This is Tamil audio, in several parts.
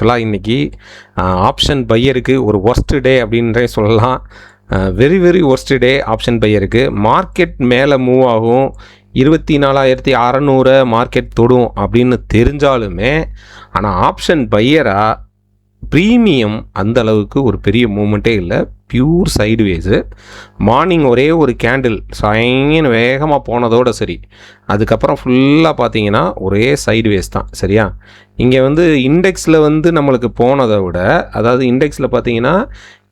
ஆக்சுவலாக இன்றைக்கி ஆப்ஷன் பையருக்கு ஒரு ஒர்ஸ்ட் டே அப்படின்றே சொல்லலாம். வெரி வெரி ஒர்ஸ்ட் டே ஆப்ஷன் பையருக்கு. மார்க்கெட் மேலே மூவ் ஆகும், 24,600 மார்க்கெட் தொடும் அப்படின்னு தெரிஞ்சாலுமே, ஆனால் ஆப்ஷன் பையராக ப்ரீமியம் அந்த அளவுக்கு ஒரு பெரிய மூமெண்ட்டே இல்லை. பியூர் சைடுவேஸு. மார்னிங் ஒரே ஒரு கேண்டில் சைன்னு வேகமாக போனதோடு சரி, அதுக்கப்புறம் ஃபுல்லாக பார்த்தீங்கன்னா ஒரே சைடுவேஸ் தான். சரியா? இங்கே வந்து இண்டெக்ஸில் வந்து நம்மளுக்கு போனதை விட, அதாவது இண்டெக்ஸில் பார்த்தீங்கன்னா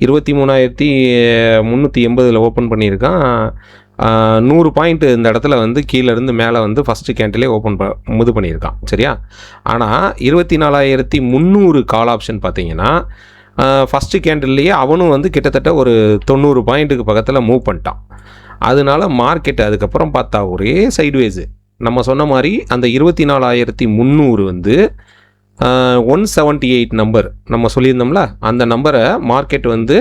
23,380 ஓப்பன் பண்ணியிருக்கான். 100 பாயிண்ட் இந்த இடத்துல வந்து கீழேருந்து மேலே வந்து ஃபஸ்ட்டு கேண்டிலே இது பண்ணியிருக்கான். சரியா? ஆனால் 24,300 கால் ஆப்ஷன் பார்த்தீங்கன்னா ஃபஸ்ட்டு கேண்டில்லையே அவனும் வந்து கிட்டத்தட்ட ஒரு 90 பாயிண்ட்டுக்கு பக்கத்தில் மூவ் பண்ணிட்டான். அதனால மார்க்கெட் அதுக்கப்புறம் பார்த்தா ஒரே சைட்வேஸு. நம்ம சொன்ன மாதிரி அந்த 24,300 வந்து 178 நம்பர் நம்ம சொல்லியிருந்தோம்ல, அந்த நம்பரை மார்க்கெட் வந்து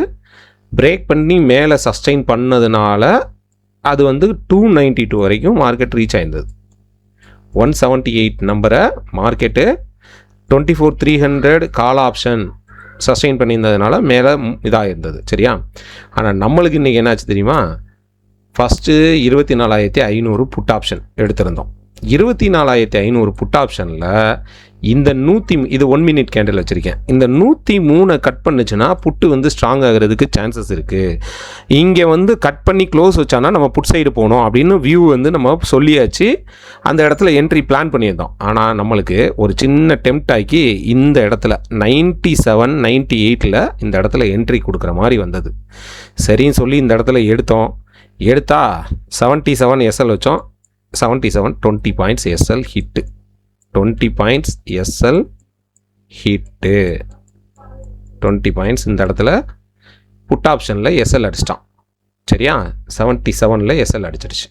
பிரேக் பண்ணி மேலே சஸ்டெயின் பண்ணதுனால அது வந்து 292 வரைக்கும் மார்க்கெட் ரீச் ஆயிருந்தது. 178 நம்பரை மார்க்கெட்டு 24,300 கால் ஆப்ஷன் சஸ்டெயின் பண்ணியிருந்ததுனால மேலே இதாக இருந்தது. சரியா? ஆனால் நம்மளுக்கு இன்றைக்கி என்னாச்சு தெரியுமா? ஃபஸ்ட்டு 24,500 புட் ஆப்ஷன் எடுத்திருந்தோம். 24,500 புட் ஆப்ஷனில் இந்த இது 1 மினிட் கேண்டில் வச்சுருக்கேன். இந்த 103 கட் பண்ணுச்சுன்னா புட்டு வந்து ஸ்ட்ராங் ஆகிறதுக்கு சான்சஸ் இருக்குது. இங்கே வந்து கட் பண்ணி க்ளோஸ் வச்சானா நம்ம புட் சைடு போகணும் அப்படின்னு வியூ வந்து நம்ம சொல்லியாச்சு. அந்த இடத்துல என்ட்ரி பிளான் பண்ணியிருந்தோம். ஆனால் நம்மளுக்கு ஒரு சின்ன டெம்ப்ட் ஆக்கி இந்த இடத்துல 97, 98 இந்த இடத்துல என்ட்ரி கொடுக்குற மாதிரி வந்தது. சரின்னு சொல்லி இந்த இடத்துல எடுத்தா 77 எஸ்எல் வச்சோம். 77 20 points SL hit. 20 points SL hit. 20 points இந்த இடத்துல புட் ஆப்ஷனில் எஸ்எல் அடிச்சிட்டான். சரியா? 77 எஸ்எல் அடிச்சிருச்சு.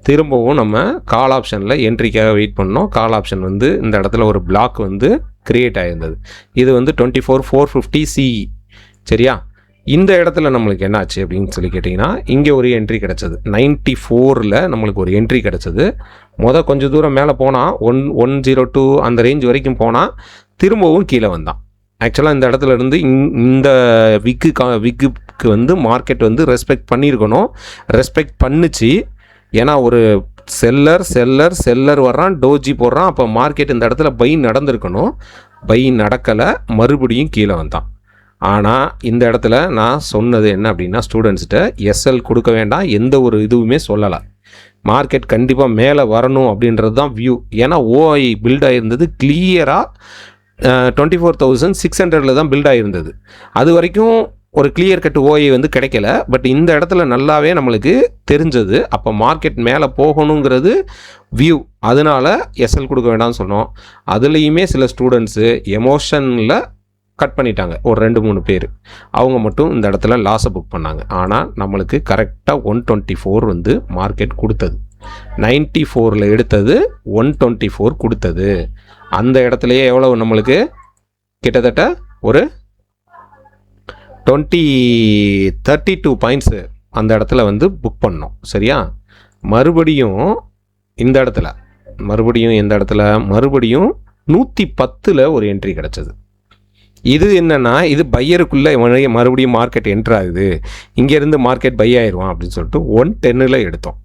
திரும்பவும் நம்ம கால் ஆப்ஷனில் என்ட்ரிக்காக வெயிட் பண்ணோம். கால் ஆப்ஷன் வந்து இந்த இடத்துல ஒரு பிளாக் வந்து கிரியேட் ஆகிருந்தது. இது வந்து 24,450 CE. சரியா? இந்த இடத்துல நம்மளுக்கு என்னாச்சு அப்படின்னு சொல்லி கேட்டிங்கன்னா, இங்கே ஒரு என்ட்ரி கிடச்சது. 94 நம்மளுக்கு ஒரு என்ட்ரி கிடச்சது. கொஞ்சம் தூரம் மேலே போனால் 102 அந்த ரேஞ்ச் வரைக்கும் போனால் திரும்பவும் கீழே வந்தான். ஆக்சுவலாக இந்த இடத்துல இருந்து இந்த விக்குக்கு வந்து மார்க்கெட் வந்து ரெஸ்பெக்ட் பண்ணியிருக்கணும். ரெஸ்பெக்ட் பண்ணுச்சு. ஏன்னா ஒரு செல்லர் வர்றான், டோஜி போடுறான். அப்போ மார்க்கெட் இந்த இடத்துல பை நடந்திருக்கணும். பை நடக்கலை, மறுபடியும் கீழே வந்தான். ஆனால் இந்த இடத்துல நான் சொன்னது என்ன அப்படின்னா, ஸ்டூடெண்ட்ஸ்கிட்ட எஸ்எல் கொடுக்க வேண்டாம், எந்த ஒரு இதுவுமே சொல்லலை. மார்க்கெட் கண்டிப்பாக மேலே வரணும் அப்படின்றது தான் வியூ. ஏன்னா ஓஐ பில்ட் ஆகிருந்தது கிளியராக 24,600 தான் பில்ட் ஆகிருந்தது. அது வரைக்கும் ஒரு கிளியர் கட் ஓஐ வந்து கிடைக்கல. பட் இந்த இடத்துல நல்லாவே நம்மளுக்கு தெரிஞ்சது. அப்போ மார்க்கெட் மேலே போகணுங்கிறது வியூ. அதனால் எஸ்எல் கொடுக்க வேண்டாம்னு சொன்னோம். அதுலேயுமே சில ஸ்டூடெண்ட்ஸு எமோஷனில் கட் பண்ணிட்டாங்க. ஒரு 2-3 பேர் அவங்க மட்டும் இந்த இடத்துல லாஸை புக் பண்ணாங்க. ஆனால் நம்மளுக்கு கரெக்டாக 124 வந்து மார்க்கெட் கொடுத்தது. 94 எடுத்தது 124 கொடுத்தது. அந்த இடத்துலையே எவ்வளவு நம்மளுக்கு கிட்டத்தட்ட ஒரு 32 பாயிண்ட்ஸு அந்த இடத்துல வந்து புக் பண்ணோம். சரியா? மறுபடியும் இந்த இடத்துல மறுபடியும் 110 ஒரு என்ட்ரி கிடச்சது. இது என்னென்னா, இது பையருக்குள்ளே மறுபடியும் மார்க்கெட் என்ட்ரு ஆகுது, இங்கேருந்து மார்க்கெட் பை ஆயிடுவான் அப்படின்னு சொல்லிட்டு 110 எடுத்தோம்.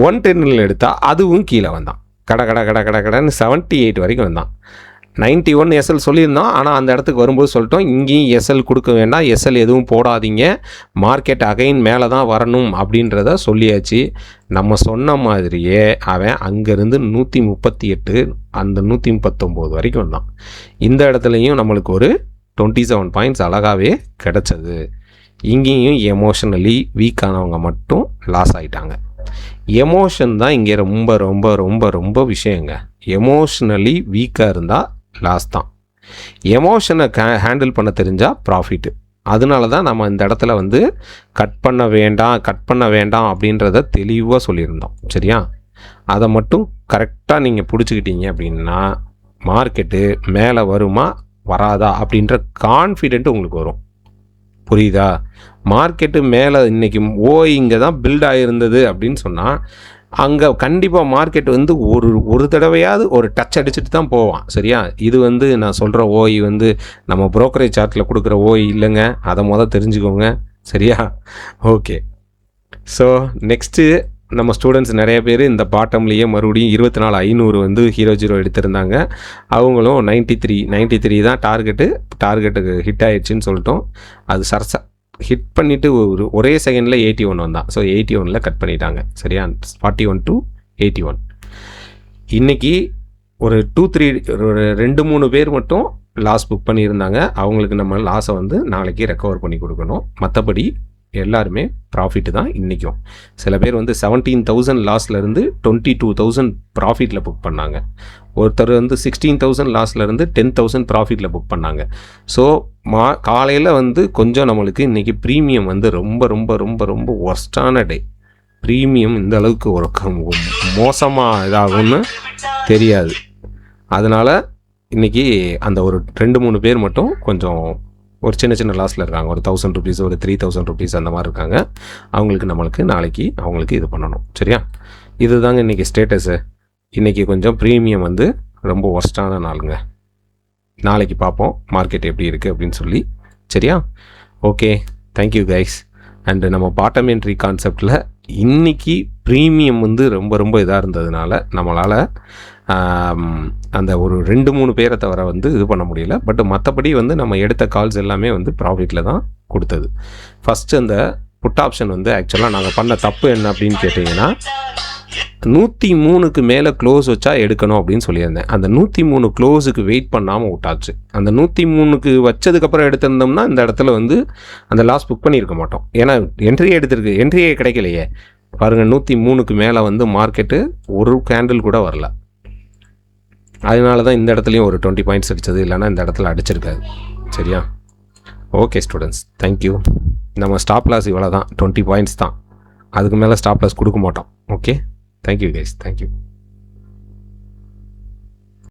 110 எடுத்தால் அதுவும் கீழே வந்தான். கடன்னு 78 வரைக்கும் வந்தான். 91 எஸ்எல் சொல்லியிருந்தோம். ஆனால் அந்த இடத்துக்கு வரும்போது சொல்லிட்டோம், இங்கேயும் எஸ்எல் கொடுக்க வேண்டாம், எஸ்எல் எதுவும் போடாதீங்க, மார்க்கெட் அகைன் மேலே தான் வரணும் அப்படின்றத சொல்லியாச்சு. நம்ம சொன்ன மாதிரியே அவன் அங்கேருந்து 138 அந்த 139 வரைக்கும் வந்தான். இந்த இடத்துலையும் நம்மளுக்கு ஒரு 27 பாயிண்ட்ஸ் அழகாகவே கிடச்சது. இங்கேயும் எமோஷனலி வீக்கானவங்க மட்டும் லாஸ் ஆகிட்டாங்க. எமோஷன் தான் இங்கே ரொம்ப ரொம்ப ரொம்ப ரொம்ப விஷயங்க. எமோஷ்னலி வீக்காக இருந்தால் லாஸ் தான். எமோஷனை ஹேண்டில் பண்ண தெரிஞ்சால் ப்ராஃபிட்டு. அதனால தான் நம்ம இந்த இடத்துல வந்து கட் பண்ண வேண்டாம் அப்படின்றத தெளிவாக சொல்லியிருந்தோம். சரியா? அதை மட்டும் கரெக்டாக நீங்கள் பிடிச்சிக்கிட்டீங்க அப்படின்னா மார்க்கெட்டு மேலே வருமா வராதா அப்படின்ற கான்ஃபிடென்ட் உங்களுக்கு வரும். புரியுதா? மார்க்கெட்டு மேலே இன்றைக்கி இங்கே தான் பில்ட் ஆகிருந்தது அப்படின்னு சொன்னால் அங்கே கண்டிப்பாக மார்க்கெட் வந்து ஒரு தடவையாவது ஒரு டச் அடிச்சுட்டு தான் போவான். சரியா? இது வந்து நான் சொல்கிற ஓய் வந்து நம்ம புரோக்கரேஜ் சார்ட்டில் கொடுக்குற ஓய் இல்லைங்க. அதை தெரிஞ்சுக்கோங்க. சரியா? ஓகே. ஸோ நெக்ஸ்ட்டு நம்ம ஸ்டூடெண்ட்ஸ் நிறைய பேர் இந்த பாட்டம்லேயே மறுபடியும் 24,500 வந்து ஹீரோ ஜீரோ எடுத்திருந்தாங்க. அவங்களும் 93 தான் டார்கெட்டுக்கு ஹிட் ஆயிடுச்சுன்னு சொல்லிட்டோம். அது சரசா ஹிட் பண்ணிவிட்டு ஒரே செகண்டில் 81 வந்தான். ஸோ 81ல் கட் பண்ணிட்டாங்க. சரியா? 41 to 81. இன்றைக்கி ஒரு 2-3 பேர் மட்டும் லாஸ் புக் பண்ணியிருந்தாங்க. அவங்களுக்கு நம்ம லாஸை வந்து நாளைக்கு ரெக்கவர் பண்ணி கொடுக்கணும். மற்றபடி எல்லாருமே ப்ராஃபிட்டு தான் இன்றைக்கும். சில பேர் வந்து 17,000 லாஸ்லேருந்து 22,000 ப்ராஃபிட்டில் புக் பண்ணாங்க. ஒருத்தர் வந்து 16,000 லாஸ்லேருந்து 10,000 ப்ராஃபிட்டில் புக் பண்ணாங்க. ஸோ காலையில் வந்து கொஞ்சம் நம்மளுக்கு இன்றைக்கி ப்ரீமியம் வந்து ரொம்ப ரொம்ப ரொம்ப ரொம்ப ஒர்ஸ்டான டே. ப்ரீமியம் இந்த அளவுக்கு ஒரு மோசமாக இதாகும்னு தெரியாது. அதனால் இன்றைக்கி அந்த ஒரு 2-3 பேர் மட்டும் கொஞ்சம் ஒரு சின்ன லாஸில் இருக்காங்க. ஒரு 1,000 ருபீஸ், ஒரு 3,000 ருபீஸ் அந்த மாதிரி இருக்காங்க. அவங்களுக்கு நாளைக்கு அவங்களுக்கு இது பண்ணணும். சரியா? இதுதாங்க இன்றைக்கி ஸ்டேட்டஸு. இன்றைக்கி கொஞ்சம் ப்ரீமியம் வந்து ரொம்ப ஒர்ஸ்டான நாளுங்க. நாளைக்கு பார்ப்போம் மார்க்கெட் எப்படி இருக்குது அப்படின்னு சொல்லி. சரியா? Okay, thank you guys. அண்டு நம்ம பாட்டம் என்ட்ரி கான்செப்டில் இன்றைக்கி ப்ரீமியம் வந்து ரொம்ப ரொம்ப இதாக இருந்ததுனால நம்மளால் அந்த ஒரு 2-3 பேரை தவிர வந்து இது பண்ண முடியல. பட் மற்றபடி வந்து நம்ம எடுத்த கால்ஸ் எல்லாமே வந்து ப்ராஃபிட்டில் தான் கொடுத்தது. ஃபஸ்ட்டு அந்த புட் ஆப்ஷன் வந்து ஆக்சுவலாக நாங்கள் பண்ண தப்பு என்ன அப்படின்னு கேட்டிங்கன்னா, 103க்கு மேலே க்ளோஸ் வச்சா எடுக்கணும் அப்படின்னு சொல்லியிருந்தேன். அந்த 103 க்ளோஸுக்கு வெயிட் பண்ணாமல் விட்டாச்சு. அந்த 103க்கு வச்சதுக்கப்புறம் எடுத்திருந்தோம்னா இந்த இடத்துல வந்து அந்த லாஸ் புக் பண்ணியிருக்க மாட்டோம். ஏன்னா என்ட்ரியே கிடைக்கலையே. பாருங்கள், 103க்கு மேலே வந்து மார்க்கெட்டு ஒரு கேண்டில் கூட வரல. அதனால தான் இந்த இடத்துலையும் ஒரு 20 பாயிண்ட்ஸ் அடித்தது. இல்லைனா இந்த இடத்துல அடிச்சிருக்காது. சரியா? Okay students, thank you. நம்ம ஸ்டாப் லாஸ் இவ்வளோ தான், 20 பாயிண்ட்ஸ் தான். அதுக்கு மேலே ஸ்டாப் லாஸ் கொடுக்க மாட்டோம். Okay, thank you guys, thank you.